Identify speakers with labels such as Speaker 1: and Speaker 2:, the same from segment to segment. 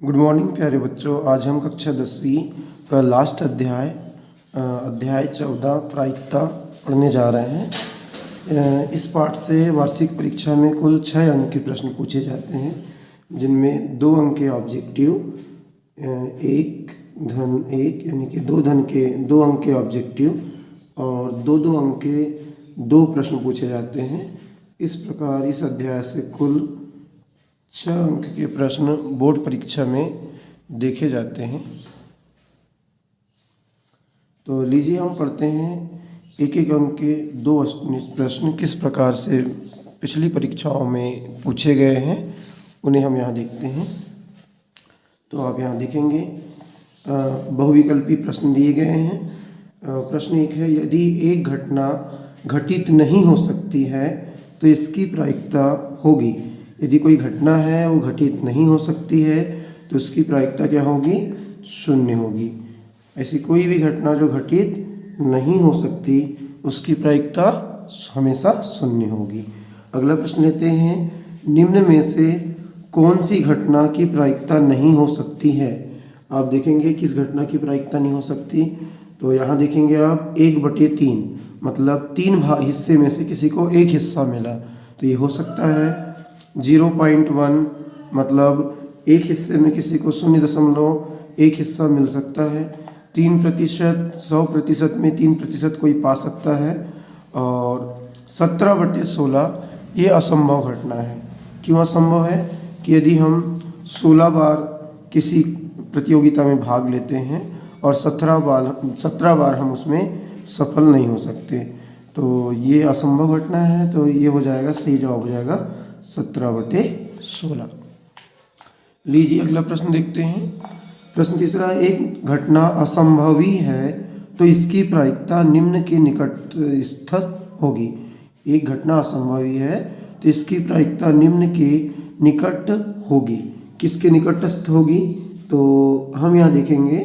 Speaker 1: Good morning प्यारे बच्चों। आज हम कक्षा 10वीं का लास्ट अध्याय 14 प्रायिकता पढ़ने जा रहे हैं। इस पाठ से वार्षिक परीक्षा में कुल 6 अंक के प्रश्न पूछे जाते हैं, जिनमें 2 अंक के ऑब्जेक्टिव, 1 यानी कि 2 अंक के ऑब्जेक्टिव और 2 अंक के 2 प्रश्न पूछे जाते हैं। इस प्रकार इस अध्याय से कुल 6 अंक के प्रश्न बोर्ड परीक्षा में देखे जाते हैं। तो लीजिए हम पढ़ते हैं एक अंक के 2 प्रश्न किस प्रकार से पिछली परीक्षाओं में पूछे गए हैं, उन्हें हम यहाँ देखते हैं। तो आप यहाँ देखेंगे बहुविकल्पी प्रश्न दिए गए हैं। प्रश्न 1 है, यदि एक घटना घटित नहीं हो सकती है तो इसकी प्रायिकता होगी। यदि कोई घटना है वो घटित नहीं हो सकती है तो उसकी प्रायिकता क्या होगी? 0 होगी। ऐसी कोई भी घटना जो घटित नहीं हो सकती उसकी प्रायिकता हमेशा 0 होगी। अगला प्रश्न लेते हैं, निम्न में से कौन सी घटना की प्रायिकता नहीं हो सकती है? आप देखेंगे किस घटना की प्रायिकता नहीं हो सकती। तो यहाँ देखेंगे आप 1/3, मतलब 3 हिस्से में से किसी को 1 हिस्सा मिला, तो ये हो सकता है। 0.1 मतलब 1 हिस्से में किसी को 0.1 हिस्सा मिल सकता है। 3%, 100% में 3% कोई पा सकता है। और 17/16 ये असंभव घटना है। क्यों असंभव है? कि यदि हम 16 बार किसी प्रतियोगिता में भाग लेते हैं और 17 बार हम उसमें सफल नहीं हो सकते, तो ये असंभव घटना है। तो ये हो जाएगा, सही जवाब हो जाएगा 17/16। लीजिए अगला प्रश्न देखते हैं। प्रश्न तीसरा, एक घटना असंभवी है तो इसकी प्रायिकता निम्न के निकटस्थ होगी। एक घटना असंभवी है तो इसकी प्रायिकता निम्न के निकट होगी। किसके निकटस्थ होगी? तो हम यहाँ देखेंगे।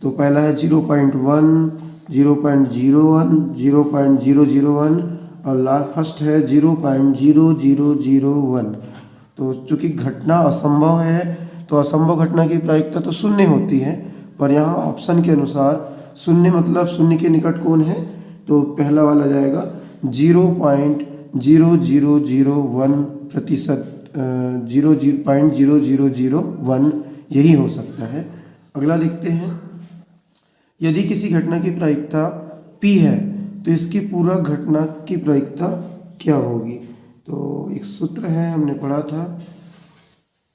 Speaker 1: तो पहला है 0.1, 0.01, 0.001 और फर्स्ट है 0.0001। तो चूँकि घटना असंभव है तो असंभव घटना की प्रायिकता तो 0 होती है, पर यहाँ ऑप्शन के अनुसार 0 मतलब 0 के निकट कौन है? तो पहला वाला जाएगा 0.0001%, 0.0001 यही हो सकता है। अगला देखते हैं, यदि किसी घटना की प्रायिकता P है तो इसकी पूरक घटना की प्रायिकता क्या होगी? तो एक सूत्र है, हमने पढ़ा था,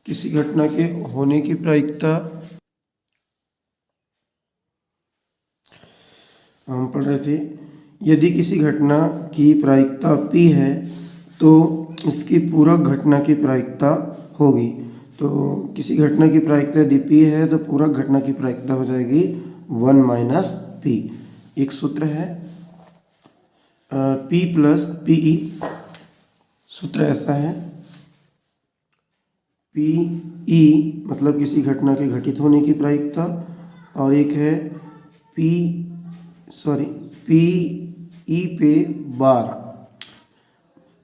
Speaker 1: किसी घटना के होने की प्रायिकता हम पढ़ रहे थे। यदि किसी घटना की प्रायिकता P है तो इसकी पूरक घटना की प्रायिकता होगी। तो किसी घटना की प्रायिकता यदि P है तो पूरक घटना की प्रायिकता हो जाएगी 1 - P। एक सूत्र है P + PE। सूत्र ऐसा है, PE मतलब किसी घटना के घटित होने की प्रायिकता, और एक है PE/12।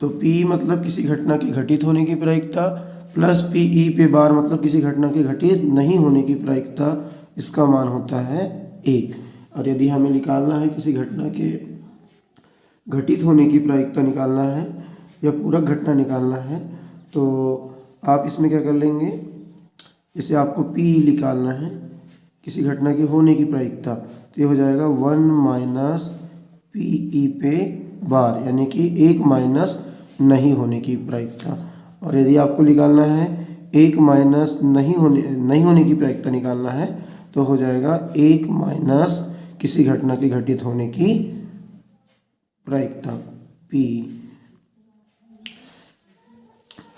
Speaker 1: तो P मतलब किसी घटना के घटित होने की प्रायिकता प्लस PE/12 मतलब किसी घटना के घटित नहीं होने की प्रायिकता। इसका मान होता है 1। और यदि हमें निकालना है किसी घटना के घटित होने की प्रायिकता निकालना है या पूरक घटना निकालना है, तो आप इसमें क्या कर लेंगे, जैसे आपको P निकालना है किसी घटना के होने की प्रायिकता, तो ये हो जाएगा 1 - PE/12, यानी कि 1 माइनस नहीं होने की प्रायिकता। और यदि आपको निकालना है 1 माइनस नहीं होने की प्रायिकता निकालना है, तो हो जाएगा 1 माइनस किसी घटना के घटित होने की प्रायिकता P।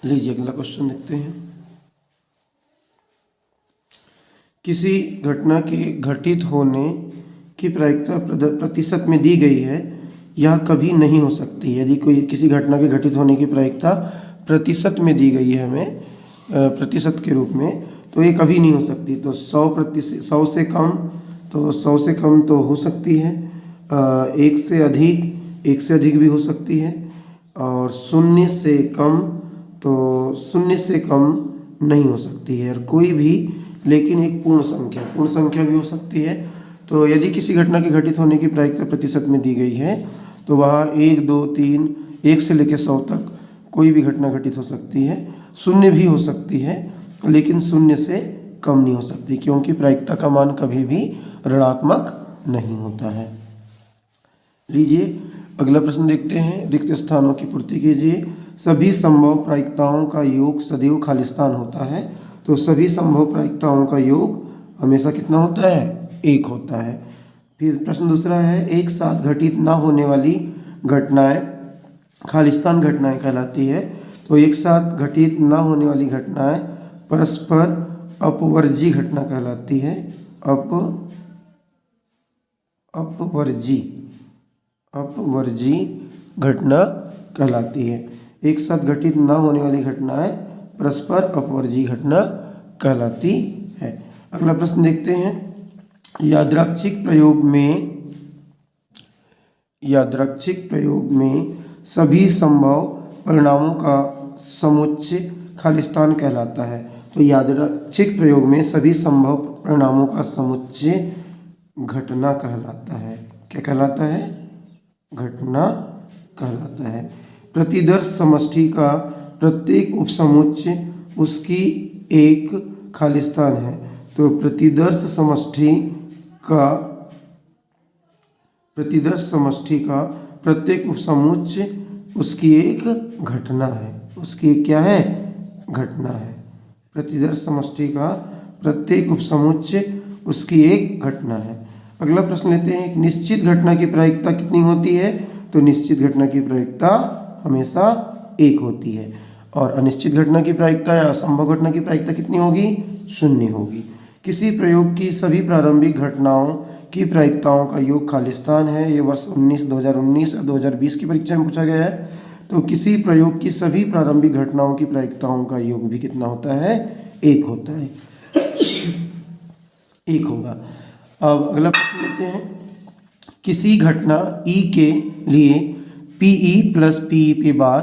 Speaker 1: लीजिए अगला क्वेश्चन देखते हैं। किसी घटना के घटित होने की प्रायिकता प्रतिशत में दी गई है, यह कभी नहीं हो सकती। यदि कोई किसी घटना के घटित होने की प्रायिकता प्रतिशत में दी गई है हमें, प्रतिशत के रूप में, तो ये कभी नहीं हो सकती। तो 100 से कम, तो 100 से कम तो हो सकती है, 1 से अधिक भी हो सकती है, और 0 से कम, तो 0 से कम नहीं हो सकती है। और कोई भी लेकिन एक पूर्ण संख्या भी हो सकती है। तो यदि किसी घटना के घटित होने की प्रायिकता प्रतिशत में दी गई है तो वह 1, 2, 3, 1 से लेकर 100 तक कोई भी घटना घटित हो सकती है। शून्य भी हो सकती है, लेकिन शून्य से कम नहीं हो सकती, क्योंकि प्रायिकता का मान कभी भी ऋणात्मक नहीं होता है। लीजिए अगला प्रश्न देखते हैं। रिक्त स्थानों की पूर्ति कीजिए। सभी संभव प्रायिकताओं का योग सदैव खालिस्तान होता है। तो सभी संभव प्रायिकताओं का योग हमेशा कितना होता है? 1 होता है। फिर प्रश्न दूसरा है, एक साथ घटित ना होने वाली घटनाएं खालिस्तान घटनाएं कहलाती है। तो एक साथ घटित ना होने वाली घटनाएं परस्पर अपवर्जी घटना कहलाती है। अपवर्जी घटना कहलाती है। एक साथ घटित ना होने वाली घटनाएं परस्पर अपवर्जी घटना कहलाती है। अगला प्रश्न देखते हैं। यादृच्छिक प्रयोग में सभी संभव परिणामों का समुच्चय खालिस्तान कहलाता है। तो यादृच्छिक प्रयोग में सभी संभव परिणामों का समुच्चय घटना कहलाता है। क्या कहलाता है? घटना कहलाता है। प्रतिदर्श समष्टि का प्रत्येक उपसमुच्चय उसकी एक खालिस्तान है। तो प्रतिदर्श समष्टि का प्रत्येक उपसमुच्चय उसकी एक घटना है। उसकी एक क्या है? घटना है। प्रतिदर्श समष्टि का प्रत्येक उपसमुच्चय उसकी एक घटना है। अगला प्रश्न लेते हैं। एक निश्चित घटना की प्रायिकता कितनी होती है? तो निश्चित घटना की प्रायिकता हमेशा 1 होती है। और अनिश्चित घटना की प्रायिकता या असंभव घटना की प्रायिकता कितनी होगी? 0 होगी। किसी प्रयोग की सभी प्रारंभिक घटनाओं की प्रायिकताओं का योग खालिस्तान है। ये वर्ष 2019 और 2020 की परीक्षा में पूछा गया है। तो किसी प्रयोग की सभी प्रारंभिक घटनाओं की प्रायिकताओं का योग भी कितना होता है? 1 होता है। 1 होगा। अब अगला प्रश्न लेते हैं। किसी घटना E के लिए PE प्लस PE बार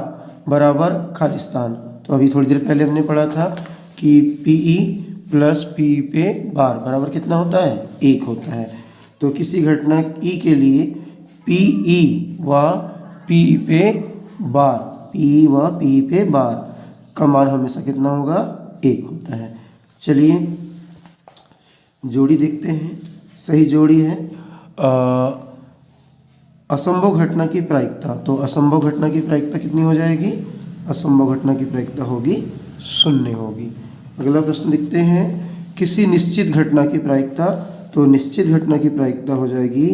Speaker 1: बराबर खालिस्तान। तो अभी थोड़ी देर पहले हमने पढ़ा था कि PE प्लस PE बार बराबर कितना होता है? 1 होता है। तो किसी घटना E के लिए PE व PE बार का मान हमेशा कितना होगा? 1 होता है। चलिए जोड़ी देखते हैं। सही जोड़ी है असंभव घटना की प्रायिकता। तो असंभव घटना की प्रायिकता कितनी हो जाएगी? असंभव घटना की प्रायिकता होगी 0 होगी। अगला प्रश्न देखते हैं। किसी निश्चित घटना की प्रायिकता। तो निश्चित घटना की प्रायिकता हो जाएगी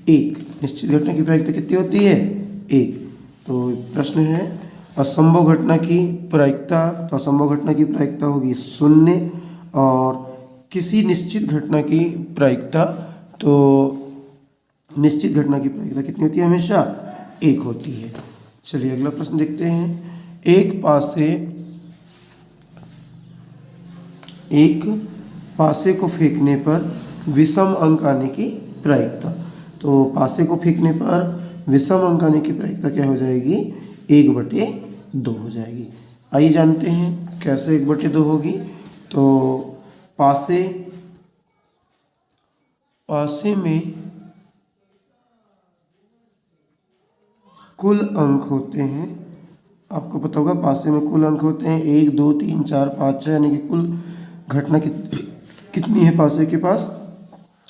Speaker 1: 1। निश्चित घटना की प्रायिकता कितनी होती है? 1। तो प्रश्न है असंभव घटना की प्रायिकता। तो असंभव घटना की प्रायिकता होगी 0। और किसी निश्चित घटना की प्रायिकता, तो निश्चित घटना की प्रायिकता कितनी होती है? हमेशा 1 होती है। चलिए अगला प्रश्न देखते हैं। एक पासे को फेंकने पर विषम अंक आने की प्रायिकता। तो पासे को फेंकने पर विषम अंक आने की प्रायिकता क्या हो जाएगी? 1/2 हो जाएगी। आइए जानते हैं कैसे 1/2 होगी। तो पासे में कुल अंक होते हैं। आपको पता होगा पासे में कुल अंक होते हैं 1, 2, 3, 4, 5, 6, यानी कि कुल घटना कितनी है पासे के पास?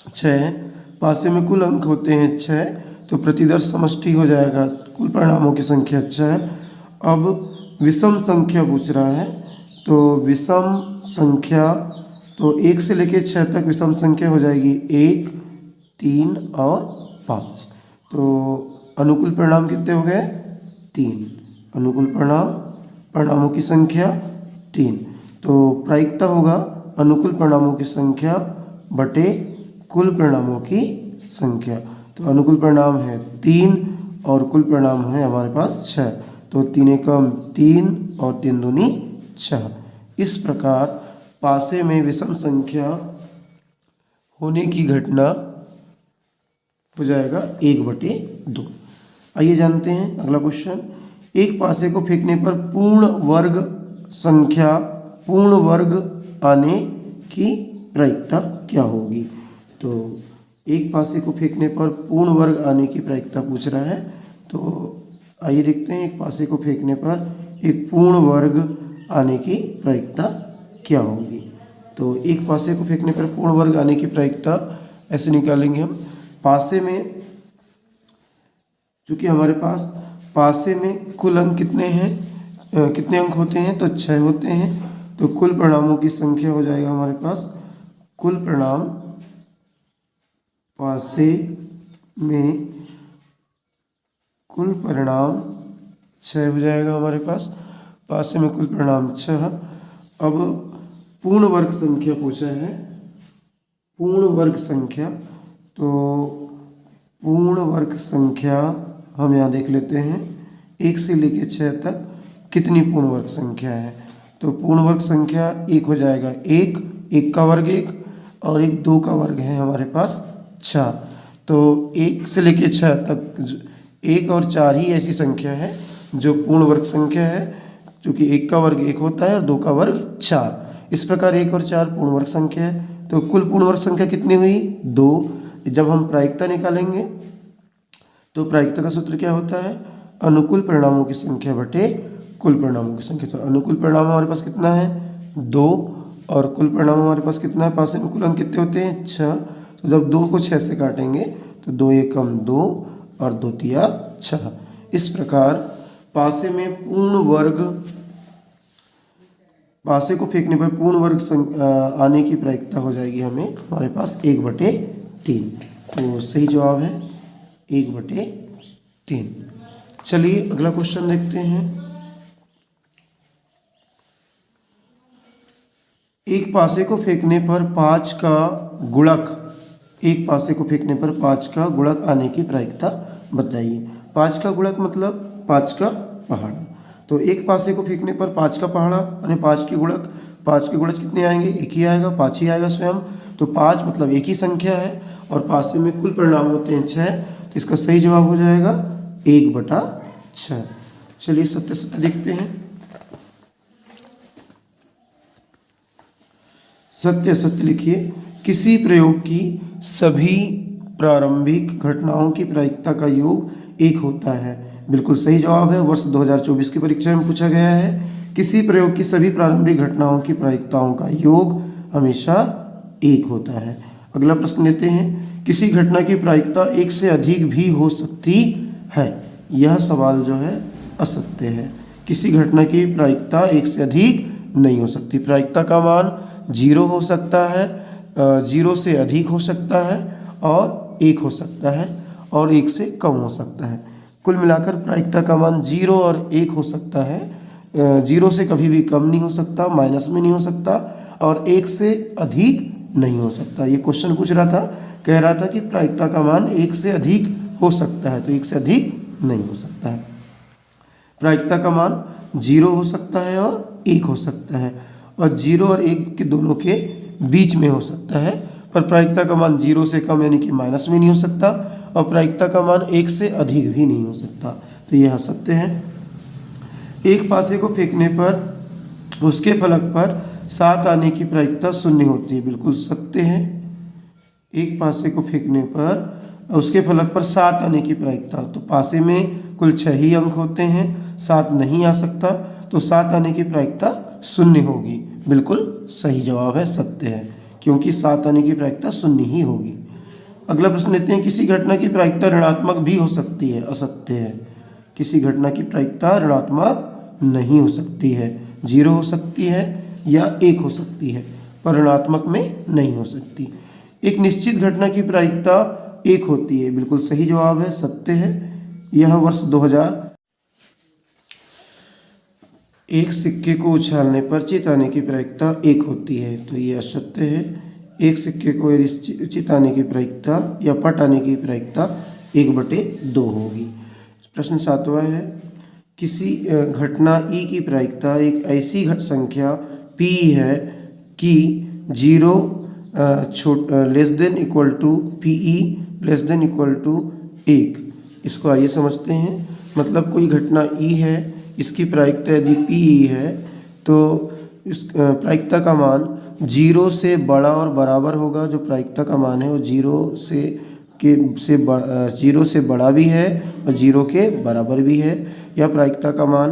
Speaker 1: 6 है। पासे में कुल अंक होते हैं 6। तो प्रतिदर्श समष्टि हो जाएगा कुल परिणामों की संख्या 6। अब विषम संख्या पूछ रहा है। तो विषम संख्या, तो 1 से लेकर 6 तक विषम संख्या हो जाएगी 1, 3 और 5। तो अनुकूल परिणाम कितने हो गए? 3। अनुकूल परिणामों की संख्या 3। तो प्रायिकता होगा अनुकूल परिणामों की संख्या बटे कुल परिणामों की संख्या। तो अनुकूल परिणाम है 3 और कुल परिणाम है हमारे पास 6। तो 3 एकम 3 और 3 दूनी 6। इस प्रकार पासे में विषम संख्या होने की घटना हो जाएगा 1/2। आइए जानते हैं अगला क्वेश्चन। एक पासे को फेंकने पर पूर्ण वर्ग आने की प्रायिकता क्या होगी। तो एक पासे को फेंकने पर पूर्ण वर्ग आने की प्रायिकता पूछ रहा है। तो आइए देखते हैं एक पासे को फेंकने पर एक पूर्ण वर्ग आने की प्रायिकता क्या होगी। तो एक पासे को फेंकने पर पूर्ण वर्ग आने की प्रायिकता ऐसे निकालेंगे हम। पासे में, चूँकि हमारे पास पासे में कुल अंक कितने हैं, कितने अंक होते हैं, तो 6 होते हैं। तो कुल परिणामों की संख्या हो जाएगा हमारे पास, कुल परिणाम पासे में कुल परिणाम 6 हो जाएगा हमारे पास। पासे में कुल परिणाम 6। अब पूर्ण वर्ग संख्या पूछा है, पूर्ण वर्ग संख्या। तो पूर्ण वर्ग संख्या हम यहाँ देख लेते हैं, 1 से लेकर 6 तक कितनी पूर्ण वर्ग संख्या है। तो पूर्ण वर्ग संख्या 1 हो जाएगा, 1 का वर्ग 1 और 2 का वर्ग है हमारे पास 6। तो 1 से लेकर 6 तक 1 और 4 ही ऐसी संख्या है जो पूर्ण वर्ग संख्या है, क्योंकि 1 का वर्ग 1 होता है और 2 का वर्ग 4। इस प्रकार 1 और 4 पूर्ण वर्ग संख्या है। तो कुल पूर्ण वर्ग संख्या कितनी हुई, 2। जब हम प्रायिकता निकालेंगे तो प्रायिकता का सूत्र क्या होता है, अनुकूल परिणामों की संख्या बटे कुल परिणामों की संख्या। तो अनुकूल परिणाम हमारे पास कितना है, 2, और कुल परिणाम हमारे पास कितना है, पासे में कुल अंक कितने होते हैं, 6। तो जब 2 को 6 से काटेंगे तो 2 एकम 2 और 2 तिया 6। इस प्रकार पासे में पूर्ण वर्ग, पासे को फेंकने पर पूर्ण वर्ग आने की प्रायिकता हो जाएगी हमें हमारे पास 1/3। तो सही जवाब है 1/3। चलिए अगला क्वेश्चन देखते हैं। एक पासे को फेंकने पर 5 का गुणक, एक पासे को फेंकने पर 5 का गुणक आने की प्रायिकता बताइए। 5 का गुणक मतलब 5 का पहाड़ा। तो एक पासे को फेंकने पर 5 का पहाड़ा यानी 5 के गुणक, 5 के गुणक कितने आएंगे, 1 ही आएगा, 5 ही आएगा स्वयं। तो 5 मतलब एक ही संख्या है और पासे में कुल परिणाम होते हैं 6। तो इसका सही जवाब हो जाएगा 1/6। चलिए सत्य सत्य देखते हैं। सत्य सत्य लिखिए, किसी प्रयोग की सभी प्रारंभिक घटनाओं की प्रायिकता का योग 1 होता है। बिल्कुल सही जवाब है, वर्ष 2024 की परीक्षा में पूछा गया है। किसी प्रयोग की सभी प्रारंभिक घटनाओं की प्रायिकताओं का योग हमेशा 1 होता है। अगला प्रश्न लेते हैं, किसी घटना की प्रायिकता 1 से अधिक भी हो सकती है। यह सवाल जो है असत्य है। किसी घटना की प्रायिकता 1 से अधिक नहीं हो सकती। प्रायिकता का मान 0 हो सकता है, 0 से अधिक हो सकता है और 1 हो सकता है और 1 से कम हो सकता है। कुल मिलाकर प्रायिकता का मान 0 और 1 हो सकता है। 0 से कभी भी कम नहीं हो सकता, माइनस में नहीं हो सकता और 1 से अधिक नहीं हो सकता। ये क्वेश्चन पूछ रहा था, कह रहा था कि प्रायिकता का मान 1 से अधिक हो सकता है, तो 1 से अधिक नहीं हो सकता है। प्रायिकता का मान 0 हो सकता है और 1 हो सकता है और 0 और 1 के दोनों के बीच में हो सकता है। पर प्रायिकता का मान 0 से कम यानी कि माइनस में नहीं हो सकता और प्रायिकता का मान 1 से अधिक भी नहीं हो सकता। तो यह सत्य है। एक पासे को फेंकने पर उसके फलक पर 7 आने की प्रायिकता 0 होती है। बिल्कुल सत्य है। एक पासे को फेंकने पर उसके फलक पर 7 आने की प्रायिकता, तो पासे में कुल 6 ही अंक होते हैं, 7 नहीं आ सकता, तो 7 आने की प्रायिकता 0 होगी। बिल्कुल सही जवाब है, सत्य है, क्योंकि 7 आने की प्रायिकता 0 ही होगी। अगला प्रश्न लेते हैं, किसी घटना की प्रायिकता ऋणात्मक भी हो सकती है। असत्य है। किसी घटना की प्रायिकता ऋणात्मक नहीं हो सकती है। 0 हो सकती है या 1 हो सकती है, पर ऋणात्मक में नहीं हो सकती। एक निश्चित घटना की प्रायिकता 1 होती है। बिल्कुल सही जवाब है, सत्य है। यह वर्ष 2000 एक सिक्के को उछालने पर चिताने की प्रायिकता 1 होती है, तो यह असत्य है। एक सिक्के को यदि चिताने की प्रायिकता या पट आने की प्रायिकता 1/2 होगी। प्रश्न 7वां है, किसी घटना ई की प्रायिकता एक ऐसी संख्या p है कि 0 less than equal to PE less than equal to 1। इसको आइए समझते हैं। मतलब कोई घटना ई है, इसकी प्रायिकता यदि PE है तो इस प्रायिकता का मान जीरो से बड़ा और बराबर होगा, जो प्रायिकता का मान है वो जीरो से बड़ा भी है और जीरो के बराबर भी है, या प्रायिकता का मान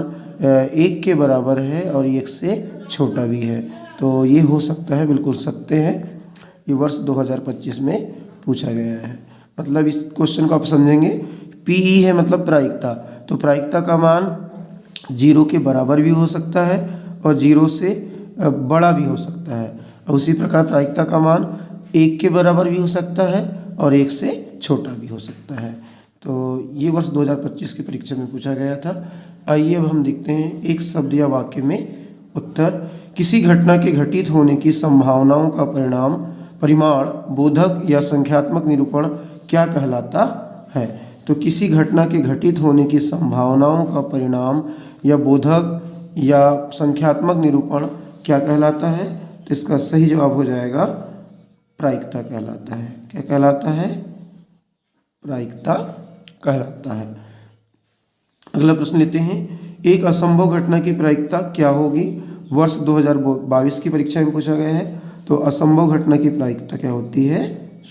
Speaker 1: 1 के बराबर है और 1 से छोटा भी है। तो ये हो सकता है, बिल्कुल सत्य है। ये वर्ष 2025 में पूछा गया है। मतलब इस क्वेश्चन को आप समझेंगे, पीई है मतलब प्रायिकता, तो प्रायिकता का मान जीरो के बराबर भी हो सकता है और जीरो से बड़ा भी हो सकता है। और उसी प्रकार प्रायिकता का मान 1 के बराबर भी हो सकता है और 1 से छोटा भी हो सकता है। तो ये वर्ष 2025 की परीक्षा में पूछा गया था। आइए अब हम देखते हैं एक शब्द या वाक्य में उत्तर। किसी घटना के घटित होने की संभावनाओं का परिमाण बोधक या संख्यात्मक निरूपण क्या कहलाता है? तो किसी घटना के घटित होने की संभावनाओं का परिणाम या बोधक या संख्यात्मक निरूपण क्या कहलाता है? तो इसका सही जवाब हो जाएगा प्रायिकता कहलाता है। क्या कहलाता है? प्रायिकता कहलाता है। अगला प्रश्न लेते हैं। एक असंभव घटना की प्रायिकता क्या होगी? वर्ष 2022 की परीक्षा में पूछा गया है। तो असंभव घटना की प्रायिकता क्या होती है?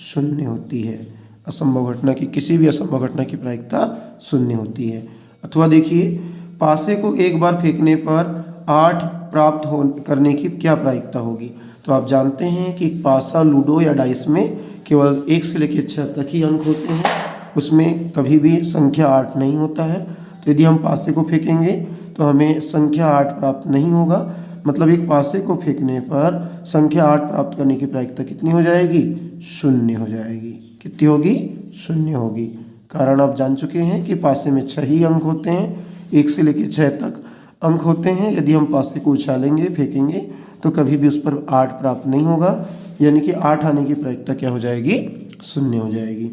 Speaker 1: 0 होती है। असंभव घटना की, किसी भी असंभव घटना की प्रायिकता 0 होती है। अथवा देखिए, पासे को एक बार फेंकने पर 8 प्राप्त करने की क्या प्रायिकता होगी? तो आप जानते हैं कि पासा, लूडो या डाइस में केवल 1 से लेकर 6 तक ही अंक होते हैं, उसमें कभी भी संख्या 8 नहीं होता है। तो यदि हम पासे को फेंकेंगे तो हमें संख्या 8 प्राप्त नहीं होगा। मतलब एक पासे को फेंकने पर संख्या 8 प्राप्त करने की प्रायिकता कितनी हो जाएगी? 0 हो जाएगी। कितनी होगी? 0 होगी। कारण आप जान चुके हैं कि पासे में 6 ही अंक होते हैं, 1 से लेकर 6 तक अंक होते हैं। यदि हम पासे को उछालेंगे, फेंकेंगे तो कभी भी उस पर 8 प्राप्त नहीं होगा, यानी कि 8 आने की प्रायिकता क्या हो जाएगी? 0 हो जाएगी।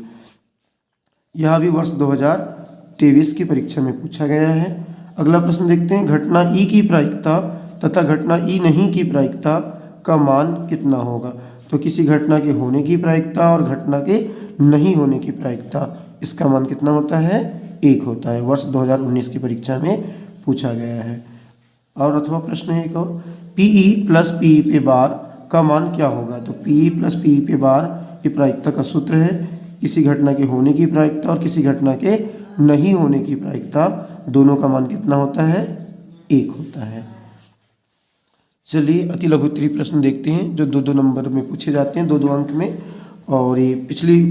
Speaker 1: यह भी वर्ष 2023 की परीक्षा में पूछा गया है। अगला प्रश्न देखते हैं। घटना ई की प्रायिकता तथा घटना ई नहीं की प्रायिकता का मान कितना होगा? तो किसी घटना के होने की प्रायिकता और घटना के नहीं होने की प्रायिकता, इसका मान कितना होता है? 1 होता है। वर्ष 2019 की परीक्षा में पूछा गया है। और अथवा प्रश्न है एक और, पीई प्लस पीई पे बार का मान क्या होगा? तो पीई प्लस पीई पे बार ये प्रायिकता का सूत्र है। किसी घटना के होने की प्रायिकता और किसी घटना के नहीं होने की प्रायिकता, दोनों का मान कितना होता है? 1 होता है। चलिए अति लघु उत्तरीय प्रश्न देखते हैं जो 2-2 नंबर में पूछे जाते हैं, 2-2 अंक में, और ये पिछली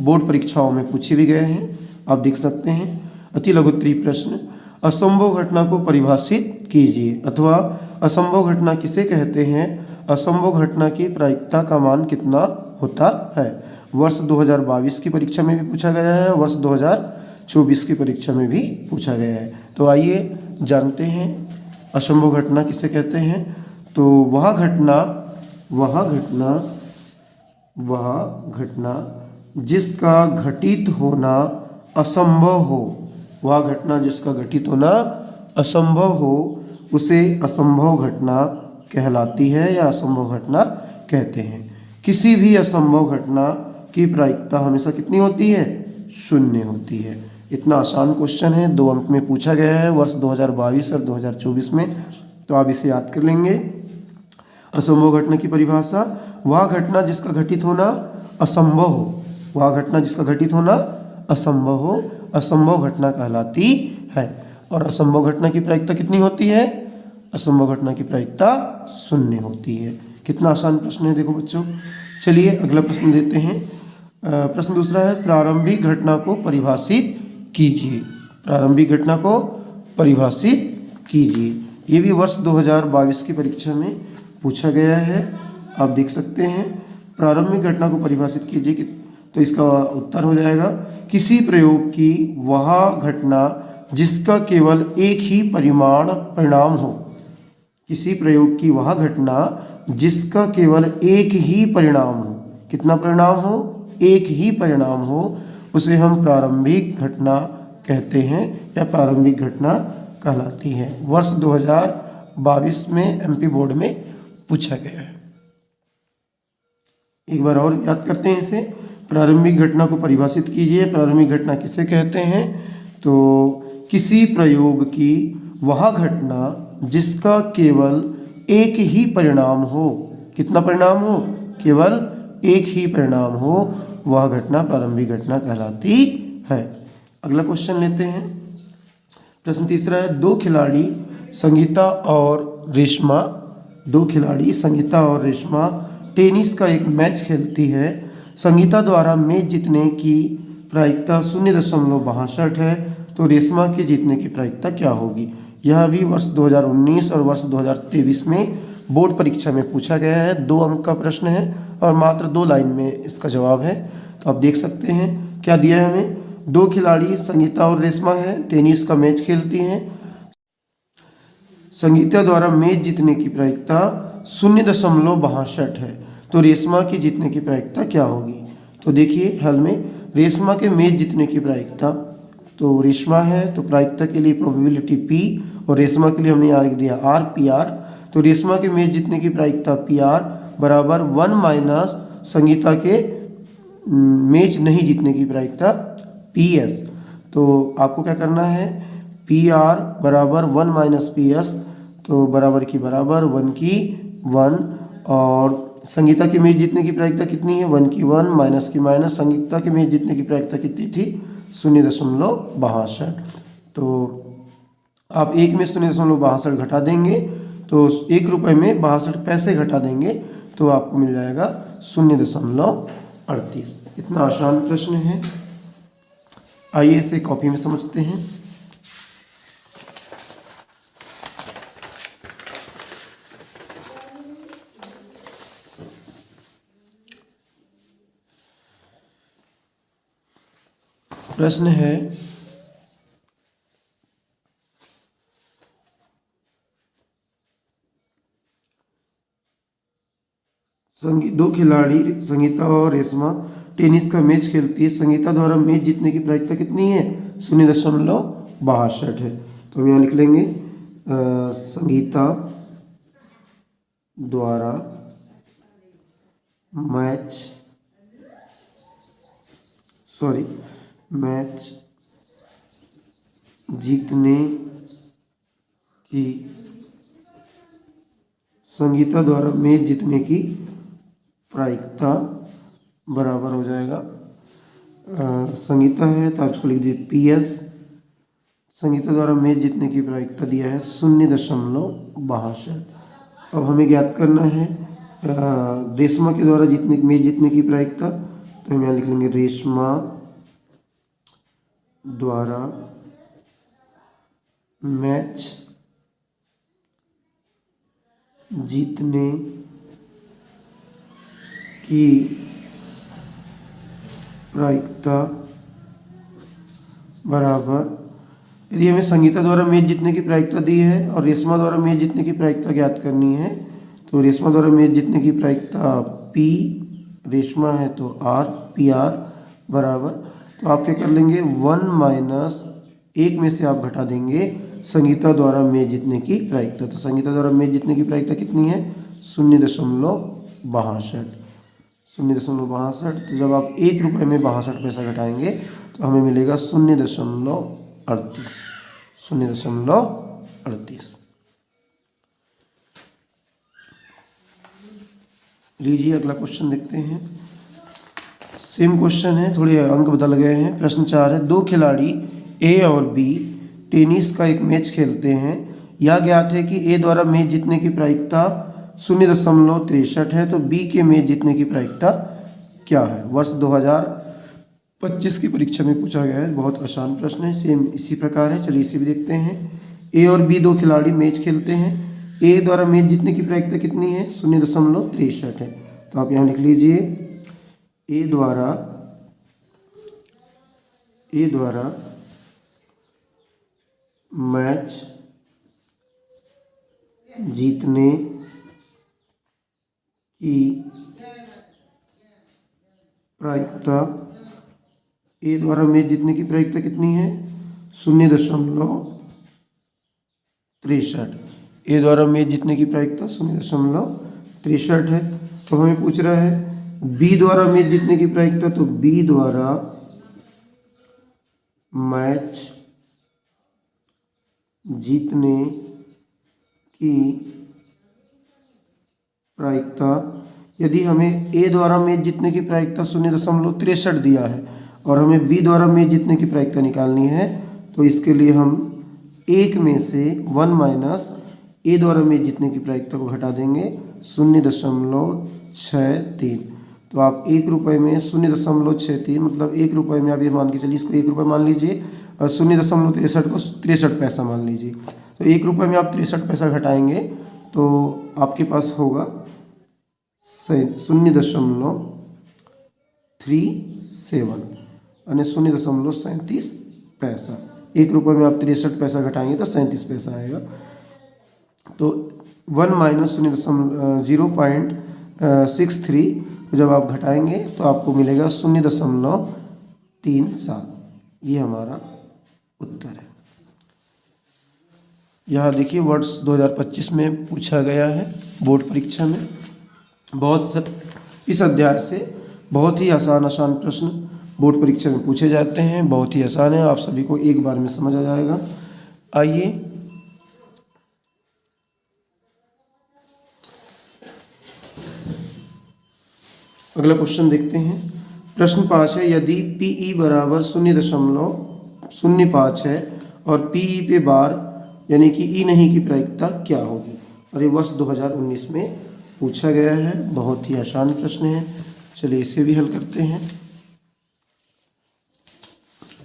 Speaker 1: बोर्ड परीक्षाओं में पूछे भी गए हैं। आप देख सकते हैं। अति लघु उत्तरीय प्रश्न। असंभव घटना को परिभाषित कीजिए। अथवा असंभव घटना किसे कहते हैं? असंभव घटना की प्रायिकता का मान कितना होता है? वर्ष 2022 की परीक्षा में भी पूछा गया है, वर्ष 2024 की परीक्षा में भी पूछा गया है। तो आइए जानते हैं असंभव घटना किसे कहते हैं। तो वह घटना जिसका घटित होना असंभव हो, वह घटना जिसका घटित होना असंभव हो, उसे असंभव घटना कहलाती है या असंभव घटना कहते हैं। किसी भी असंभव घटना की प्रायिकता हमेशा कितनी होती है? 0 होती है। इतना आसान क्वेश्चन है, 2 अंक में पूछा गया है वर्ष 2022 और 2024 में, तो आप इसे याद कर लेंगे। असंभव घटना की परिभाषा, वह घटना जिसका घटित होना असंभव हो, वह घटना जिसका घटित होना असंभव हो, असंभव घटना कहलाती है। और असंभव घटना की प्रायिकता कितनी होती है? असंभव घटना की प्रायिकता 0 होती है। कितना आसान प्रश्न है देखो बच्चों। चलिए अगला प्रश्न देते हैं। प्रश्न दूसरा है, प्रारंभिक घटना को परिभाषित कीजिए। प्रारंभिक घटना को परिभाषित कीजिए। ये भी वर्ष 2022 की परीक्षा में पूछा गया है। आप देख सकते हैं, प्रारंभिक घटना को परिभाषित कीजिए। तो इसका उत्तर हो जाएगा, किसी प्रयोग की वह घटना जिसका केवल एक ही परिणाम हो। किसी प्रयोग की वह घटना जिसका केवल एक ही परिणाम हो। कितना परिणाम हो? एक ही परिणाम हो, उसे हम प्रारंभिक घटना कहते हैं या प्रारंभिक घटना कहलाती है। वर्ष 2022 में एमपी बोर्ड में पूछा गया है। एक बार और याद करते हैं इसे। प्रारंभिक घटना को परिभाषित कीजिए। प्रारंभिक घटना किसे कहते हैं? तो किसी प्रयोग की वह घटना जिसका केवल एक ही परिणाम हो। कितना परिणाम हो, केवल एक ही परिणाम हो, वह घटना प्रारंभिक घटना कहलाती है। अगला क्वेश्चन लेते हैं। प्रश्न तीसरा है, दो खिलाड़ी संगीता और रेशमा टेनिस का एक मैच खेलती है। संगीता द्वारा मैच जीतने की प्रायिकता 0.62 है, तो रेशमा के जीतने की प्रायिकता क्या होगी। यह भी वर्ष 2019 और वर्ष 2023 में बोर्ड परीक्षा में पूछा गया है। 2 अंक का प्रश्न है और मात्र 2 लाइन में इसका जवाब है। तो आप देख सकते हैं क्या दिया है हमें। 2 खिलाड़ी संगीता और रेशमा है, टेनिस का मैच खेलती हैं। संगीता द्वारा मैच जीतने की प्रायिकता 0.62 है, तो रेशमा की जीतने की प्रायिकता क्या होगी। तो देखिए हल में, रेशमा के मैच जीतने की प्रायिकता, तो रेशमा है तो प्रायिकता के लिए प्रोबेबिलिटी P और रेशमा के लिए हमने यहाँ लिख दिया R, PR। तो रेशमा के मैच जीतने की प्रायिकता PR बराबर 1 माइनस संगीता के मैच नहीं जीतने की प्रायिकता PS। तो आपको क्या करना है, PR बराबर 1 माइनस PS, तो बराबर की बराबर 1 की 1, और संगीता की मैच जीतने की प्रायिकता कितनी है, 1 की 1 माइनस की माइनस, संगीता की मैच जीतने की प्रायिकता कितनी थी, 0.62। तो आप 1 में 0.62 घटा देंगे तो 1 रुपये में 62 पैसे घटा देंगे तो आपको मिल जाएगा 0.38। इतना आसान प्रश्न है। आइए इसे कॉपी में समझते हैं। प्रश्न है, दो खिलाड़ी संगीता और रेशमा टेनिस का मैच खेलती है। संगीता द्वारा मैच जीतने की प्रायिकता कितनी है, 0.62 है। तो हम यहाँ लिख लेंगे संगीता द्वारा मैच जीतने की, संगीता द्वारा मैच जीतने की प्रायिकता बराबर हो जाएगा, संगीता है तो आप इसको लिख दीजिए PS। संगीता द्वारा मैच जीतने की प्रायिकता दिया है 0.62। अब हमें ज्ञात करना है रेशमा के द्वारा मैच जीतने की प्रायिकता। तो हम यहाँ लिख लेंगे रेशमा द्वारा मैच जीतने की प्रायिकता बराबर, यदि हमें संगीता द्वारा मैच जीतने की प्रायिकता दी है और रेशमा द्वारा मैच जीतने की प्रायिकता ज्ञात करनी है, तो रेशमा द्वारा मैच जीतने की प्रायिकता P, रेशमा है तो R, PR बराबर, तो आप क्या कर लेंगे 1 माइनस 1 में से आप घटा देंगे संगीता द्वारा मैच जीतने की प्रायिकता। तो संगीता द्वारा मैच जीतने की प्रायिकता कितनी है, 0.62। 0.62, तो जब आप 1 रुपये में 62 पैसा घटाएंगे तो हमें मिलेगा 0.38। 0.38। लीजिए अगला क्वेश्चन देखते हैं। सेम क्वेश्चन है, थोड़े अंक बदल गए हैं। प्रश्न 4 है, 2 खिलाड़ी A और B टेनिस का एक मैच खेलते हैं। यह ज्ञात है कि A द्वारा मैच जीतने की प्रायिकता 0.63 है, तो B के मैच जीतने की प्रायिकता क्या है। वर्ष 2025 की परीक्षा में पूछा गया है, बहुत आसान प्रश्न है, सेम इसी प्रकार है। चलिए इसे भी देखते हैं। A और B 2 खिलाड़ी मैच खेलते हैं। A द्वारा मैच जीतने की प्रायिकता कितनी है, 0.63 है। तो आप यहाँ लिख लीजिए A द्वारा मैच जीतने की प्रायिकता, A द्वारा मैच जीतने की प्रायिकता कितनी है, 0.63। A द्वारा मैच जीतने की प्रायिकता 0.63 है। तो हमें पूछ रहा है B द्वारा मैच जीतने की प्रायिकता, तो B द्वारा मैच जीतने की प्रायिकता, यदि हमें ए द्वारा मेज जीतने की प्रायिकता 0.63 दिया है और हमें बी द्वारा मेज जीतने की प्रायिकता निकालनी है, तो इसके लिए हम 1 में से 1 माइनस ए द्वारा मेज जीतने की प्रायिकता को घटा देंगे 0.63। तो आप 1 रुपये में 0.63 मतलब 1 रुपये में आप ये मान के चलिए, इसको 1 रुपये मान लीजिए और 0.63 को 63 पैसा मान लीजिए। तो 1 रुपये में आप 63 पैसा घटाएंगे तो आपके पास होगा 0.37 यानी 0.37 पैसा। 1 रुपये में आप 63 पैसा घटाएंगे तो 37 पैसा आएगा। तो 1 माइनस 0.63 जब आप घटाएंगे तो आपको मिलेगा 0.37। ये हमारा उत्तर है। यहाँ देखिए वर्ष 2025 में पूछा गया है बोर्ड परीक्षा में। इस अध्याय से बहुत ही आसान प्रश्न बोर्ड परीक्षा में पूछे जाते हैं। बहुत ही आसान है, आप सभी को एक बार में समझ आ जाएगा। आइए अगला क्वेश्चन देखते हैं। प्रश्न 5 है, यदि PE बराबर 0.05 है और PE पे बार यानी कि E नहीं की प्रायिकता क्या होगी। और ये वर्ष 2019 में पूछा गया है। बहुत ही आसान प्रश्न है, चलिए इसे भी हल करते हैं।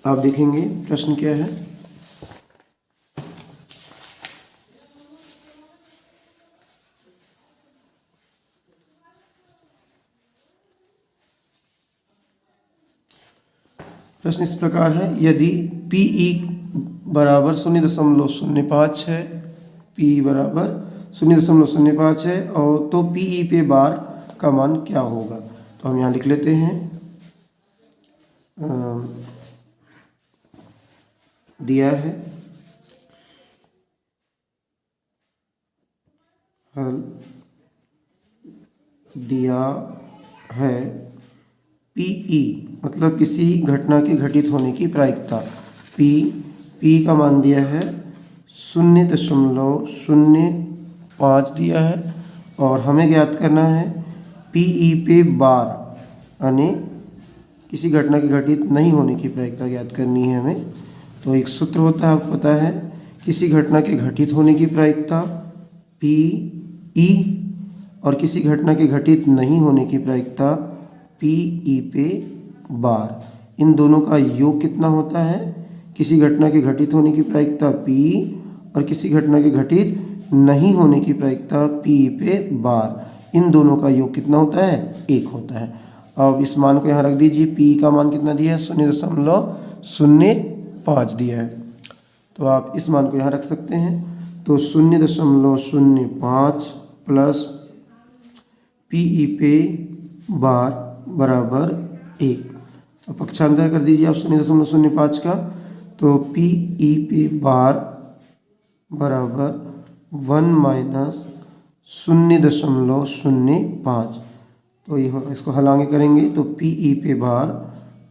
Speaker 1: आप देखेंगे प्रश्न क्या है। प्रश्न इस प्रकार है, यदि PE बराबर 0.05 है, PE बराबर 0.05 है और तो PE पे बार का मान क्या होगा। तो हम यहाँ लिख लेते हैं, दिया है हल दिया है PE मतलब किसी घटना के घटित होने की प्रायिकता। P का मान दिया है 0.05 दिया है और हमें ज्ञात करना है PE पे बार यानी किसी घटना के घटित नहीं होने की प्रायिकता ज्ञात करनी है हमें। तो एक सूत्र होता है, आपको पता है, किसी घटना के घटित होने की प्रायिकता PE और किसी घटना के घटित नहीं होने की प्रायिकता PE पे बार। इन दोनों का योग कितना होता है। किसी घटना के घटित होने की प्रायिकता PE और किसी घटना के घटित नहीं होने की प्रायिकता PE पे बार। इन दोनों का योग कितना होता है, 1 होता है। अब इस मान को यहाँ रख दीजिए। PE का मान कितना दिया है, 0.05 दिया है। तो आप इस मान को यहाँ रख सकते हैं। तो 0.05 प्लस PE पे बार बराबर 1। अब पक्षांतर कर दीजिए आप 0.05 का। तो PE पे बार बराबर 1 माइनस 0.05। तो ये इसको हल आगे करेंगे तो PE पे बार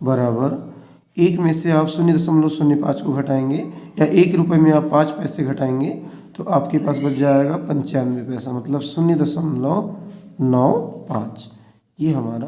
Speaker 1: बराबर 1 में से आप 0.05 को घटाएंगे या 1 रुपये में आप 5 पैसे घटाएंगे तो आपके पास बच जाएगा 95 पैसा मतलब 0.95। ये हमारा